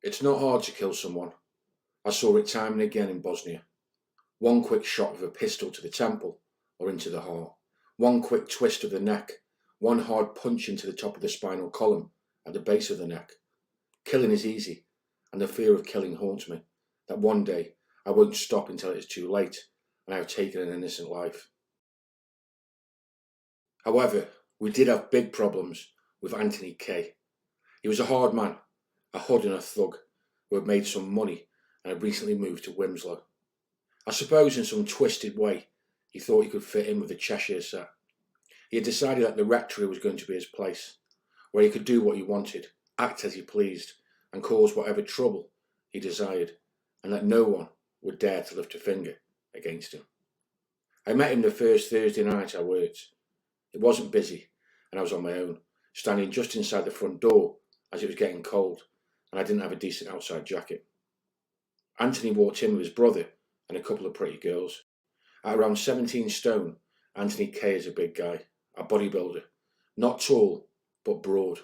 It's not hard to kill someone. I saw it time and again in Bosnia. One quick shot with a pistol to the temple or into the heart. One quick twist of the neck. One hard punch into the top of the spinal column at the base of the neck. Killing is easy, and the fear of killing haunts me, that one day I won't stop until it is too late and I have taken an innocent life. However, we did have big problems with Anthony K. He was a hard man, a hood and a thug, who had made some money and had recently moved to Wilmslow. I suppose in some twisted way he thought he could fit in with the Cheshire set. He had decided that the rectory was going to be his place, where he could do what he wanted, act as he pleased, and cause whatever trouble he desired, and that no one would dare to lift a finger against him. I met him the first Thursday night I worked. It wasn't busy, and I was on my own, standing just inside the front door as it was getting cold, and I didn't have a decent outside jacket. Anthony walked in with his brother and a couple of pretty girls. At around 17 stone, Anthony K is a big guy, a bodybuilder, not tall, but broad,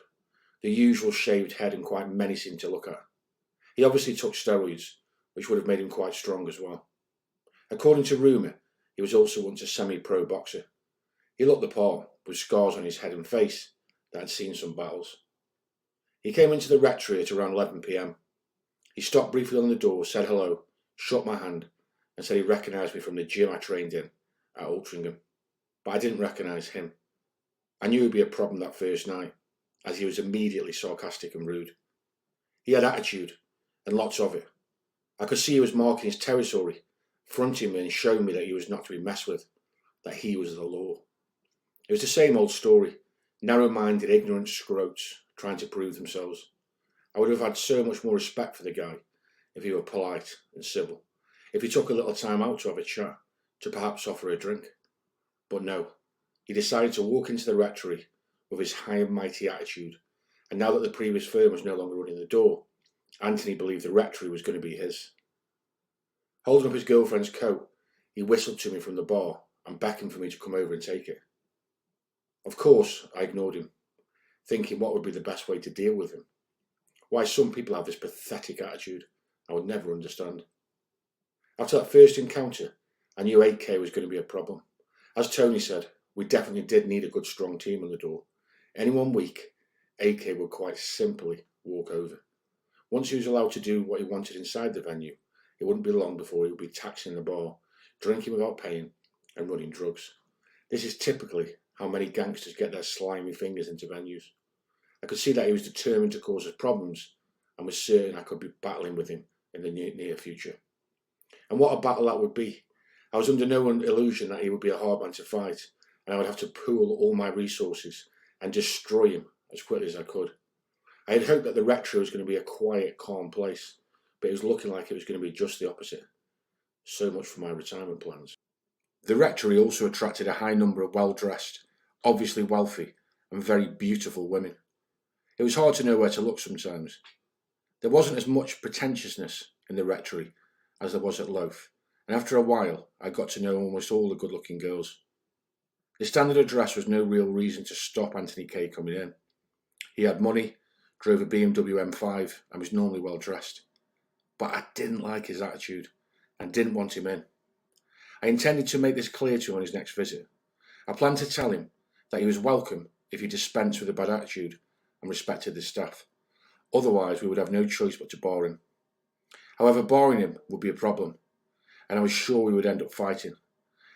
the usual shaved head and quite menacing to look at. He obviously took steroids, which would have made him quite strong as well. According to rumour, he was also once a semi-pro boxer. He looked the part, with scars on his head and face that had seen some battles. He came into the rectory at around 11 p.m. He stopped briefly on the door, said hello, shook my hand, and said he recognised me from the gym I trained in at Altrincham. But I didn't recognise him. I knew it would be a problem that first night, as he was immediately sarcastic and rude. He had attitude, and lots of it. I could see he was marking his territory, fronting me and showing me that he was not to be messed with, that he was the law. It was the same old story, narrow-minded, ignorant scroats trying to prove themselves. I would have had so much more respect for the guy if he were polite and civil, if he took a little time out to have a chat, to perhaps offer a drink. But no, he decided to walk into the rectory with his high and mighty attitude, and now that the previous firm was no longer running the door, Anthony believed the rectory was going to be his. Holding up his girlfriend's coat, he whistled to me from the bar and beckoned for me to come over and take it. Of course, I ignored him, thinking what would be the best way to deal with him. Why some people have this pathetic attitude, I would never understand. After that first encounter, I knew AK was going to be a problem. As Tony said, we definitely did need a good strong team on the door. Any 1 week, AK would quite simply walk over. Once he was allowed to do what he wanted inside the venue, it wouldn't be long before he would be taxing the bar, drinking without paying, and running drugs. This is typically how many gangsters get their slimy fingers into venues. I could see that he was determined to cause us problems, and was certain I could be battling with him in the near future. And what a battle that would be. I was under no illusion that he would be a hard man to fight, and I would have to pool all my resources and destroy him as quickly as I could. I had hoped that the rectory was going to be a quiet, calm place, but it was looking like it was going to be just the opposite. So much for my retirement plans. The rectory also attracted a high number of well-dressed, obviously wealthy, and very beautiful women. It was hard to know where to look sometimes. There wasn't as much pretentiousness in the rectory as there was at Loaf, and after a while I got to know almost all the good-looking girls. The standard address was no real reason to stop Anthony K coming in. He had money, drove a BMW M5, and was normally well dressed. But I didn't like his attitude, and didn't want him in. I intended to make this clear to him on his next visit. I planned to tell him that he was welcome if he dispensed with a bad attitude and respected the staff. Otherwise, we would have no choice but to bar him. However, barring him would be a problem, and I was sure we would end up fighting.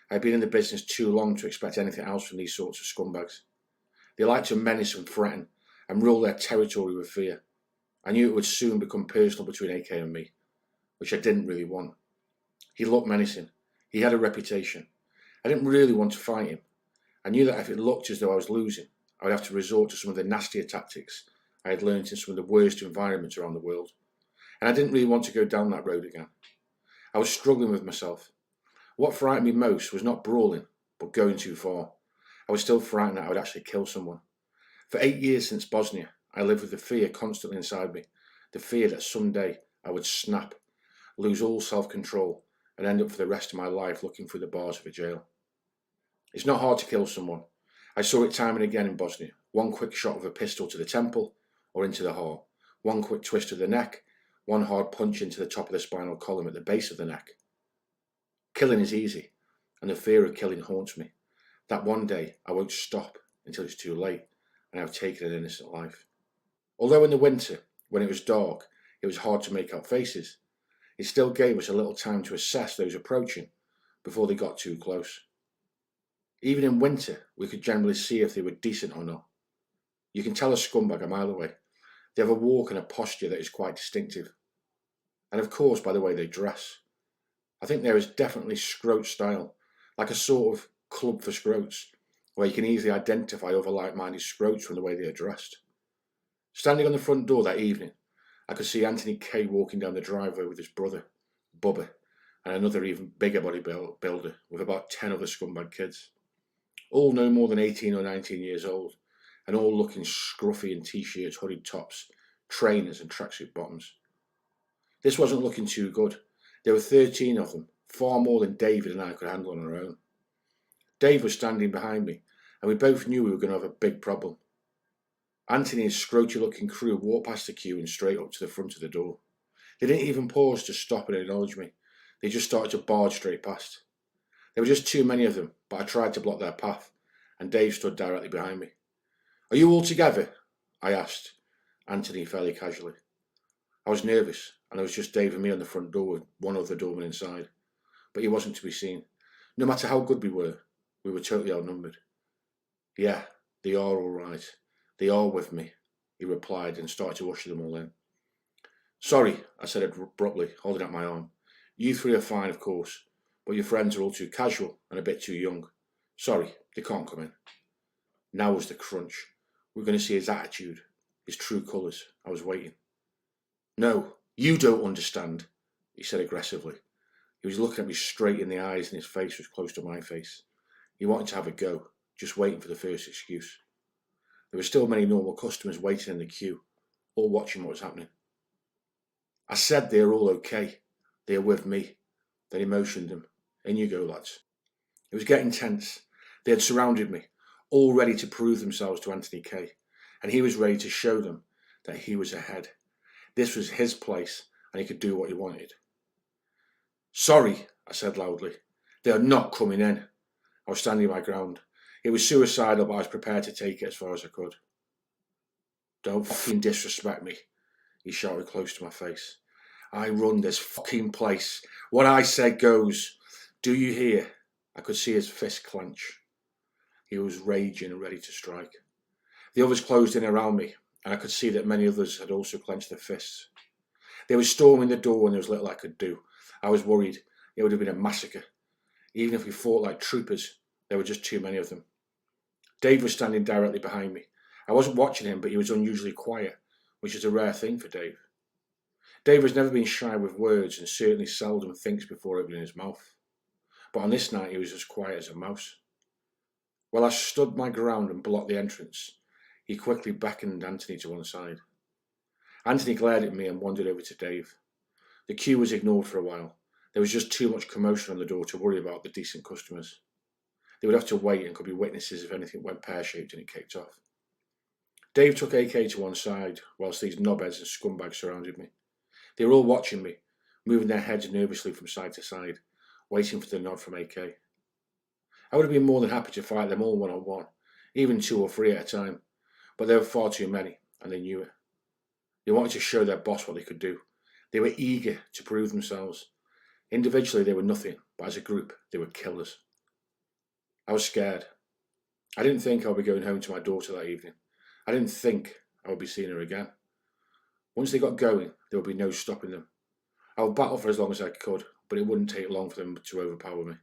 I had been in the business too long to expect anything else from these sorts of scumbags. They like to menace and threaten, and rule their territory with fear. I knew it would soon become personal between AK and me, which I didn't really want. He looked menacing. He had a reputation. I didn't really want to fight him. I knew that if it looked as though I was losing, I would have to resort to some of the nastier tactics I had learned in some of the worst environments around the world. And I didn't really want to go down that road again. I was struggling with myself. What frightened me most was not brawling, but going too far. I was still frightened that I would actually kill someone. For 8 years since Bosnia, I lived with the fear constantly inside me, the fear that someday I would snap, lose all self-control, and end up for the rest of my life looking through the bars of a jail. It's not hard to kill someone. I saw it time and again in Bosnia. One quick shot of a pistol to the temple or into the heart. One quick twist of the neck. one hard punch into the top of the spinal column at the base of the neck. Killing is easy, and the fear of killing haunts me. That one day I won't stop until it's too late and I've taken an innocent life. Although in the winter, when it was dark, it was hard to make out faces, it still gave us a little time to assess those approaching before they got too close. Even in winter, we could generally see if they were decent or not. You can tell a scumbag a mile away. They have a walk and a posture that is quite distinctive. And of course, by the way they dress. I think there is definitely scrote style, like a sort of club for scrotes, where you can easily identify other like-minded scrotes from the way they are dressed. Standing on the front door that evening, I could see Anthony K walking down the driveway with his brother, Bubba, and another even bigger bodybuilder with about 10 other scumbag kids. All no more than 18 or 19 years old, and all looking scruffy in t-shirts, hooded tops, trainers and tracksuit bottoms. This wasn't looking too good. There were 13 of them, far more than David and I could handle on our own. Dave was standing behind me, and we both knew we were going to have a big problem. Anthony and his scroty-looking crew walked past the queue and straight up to the front of the door. They didn't even pause to stop and acknowledge me. They just started to barge straight past. There were just too many of them, but I tried to block their path, and Dave stood directly behind me. "Are you all together?" I asked Anthony fairly casually. I was nervous, and there was just Dave and me on the front door with one other doorman inside, but he wasn't to be seen. No matter how good we were totally outnumbered. "Yeah, they are all right. They are with me," he replied and started to usher them all in. "Sorry," I said abruptly, holding out my arm. "You three are fine, of course, but your friends are all too casual and a bit too young. Sorry, they can't come in." Now was the crunch. We were going to see his attitude, his true colours. I was waiting. "No, you don't understand," he said aggressively. He was looking at me straight in the eyes and his face was close to my face. He wanted to have a go, just waiting for the first excuse. There were still many normal customers waiting in the queue, all watching what was happening. "I said they are all okay. They are with me." Then he motioned them. "In you go, lads." It was getting tense. They had surrounded me, all ready to prove themselves to Anthony K, and he was ready to show them that he was ahead. This was his place, and he could do what he wanted. "Sorry," I said loudly. "They are not coming in." I was standing my ground. It was suicidal, but I was prepared to take it as far as I could. "Don't fucking disrespect me," he shouted close to my face. "I run this fucking place. What I say goes. Do you hear?" I could see his fist clench. He was raging and ready to strike. The others closed in around me, and I could see that many others had also clenched their fists. They were storming the door and there was little I could do. I was worried. It would have been a massacre. Even if we fought like troopers, there were just too many of them. Dave was standing directly behind me. I wasn't watching him, but he was unusually quiet, which is a rare thing for Dave. Dave has never been shy with words and certainly seldom thinks before opening his mouth. But on this night he was as quiet as a mouse. While I stood my ground and blocked the entrance, he quickly beckoned Anthony to one side. Anthony glared at me and wandered over to Dave. The queue was ignored for a while. There was just too much commotion on the door to worry about the decent customers. They would have to wait and could be witnesses if anything went pear-shaped and it kicked off. Dave took AK to one side, whilst these knobheads and scumbags surrounded me. They were all watching me, moving their heads nervously from side to side, waiting for the nod from AK. I would have been more than happy to fight them all one-on-one, even 2 or 3 at a time, but there were far too many, and they knew it. They wanted to show their boss what they could do. They were eager to prove themselves. Individually they were nothing, but as a group they were killers. I was scared. I didn't think I would be going home to my daughter that evening. I didn't think I would be seeing her again. Once they got going, there would be no stopping them. I would battle for as long as I could, but it wouldn't take long for them to overpower me,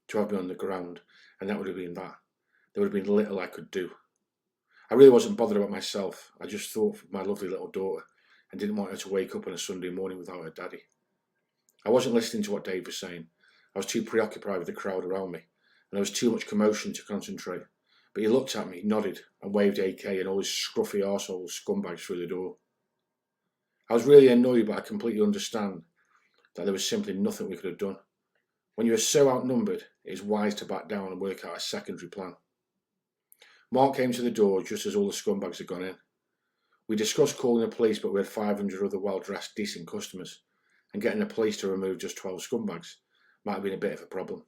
to have me on the ground, and that would have been that. There would have been little I could do. I really wasn't bothered about myself. I just thought of my lovely little daughter and didn't want her to wake up on a Sunday morning without her daddy. I wasn't listening to what Dave was saying. I was too preoccupied with the crowd around me, and there was too much commotion to concentrate. But he looked at me, nodded, and waved AK and all his scruffy arsehole scumbags through the door. I was really annoyed, but I completely understand that there was simply nothing we could have done. When you are so outnumbered, it is wise to back down and work out a secondary plan. Mark came to the door just as all the scumbags had gone in. We discussed calling the police, but we had 500 other well-dressed, decent customers, and getting the police to remove just 12 scumbags might have been a bit of a problem.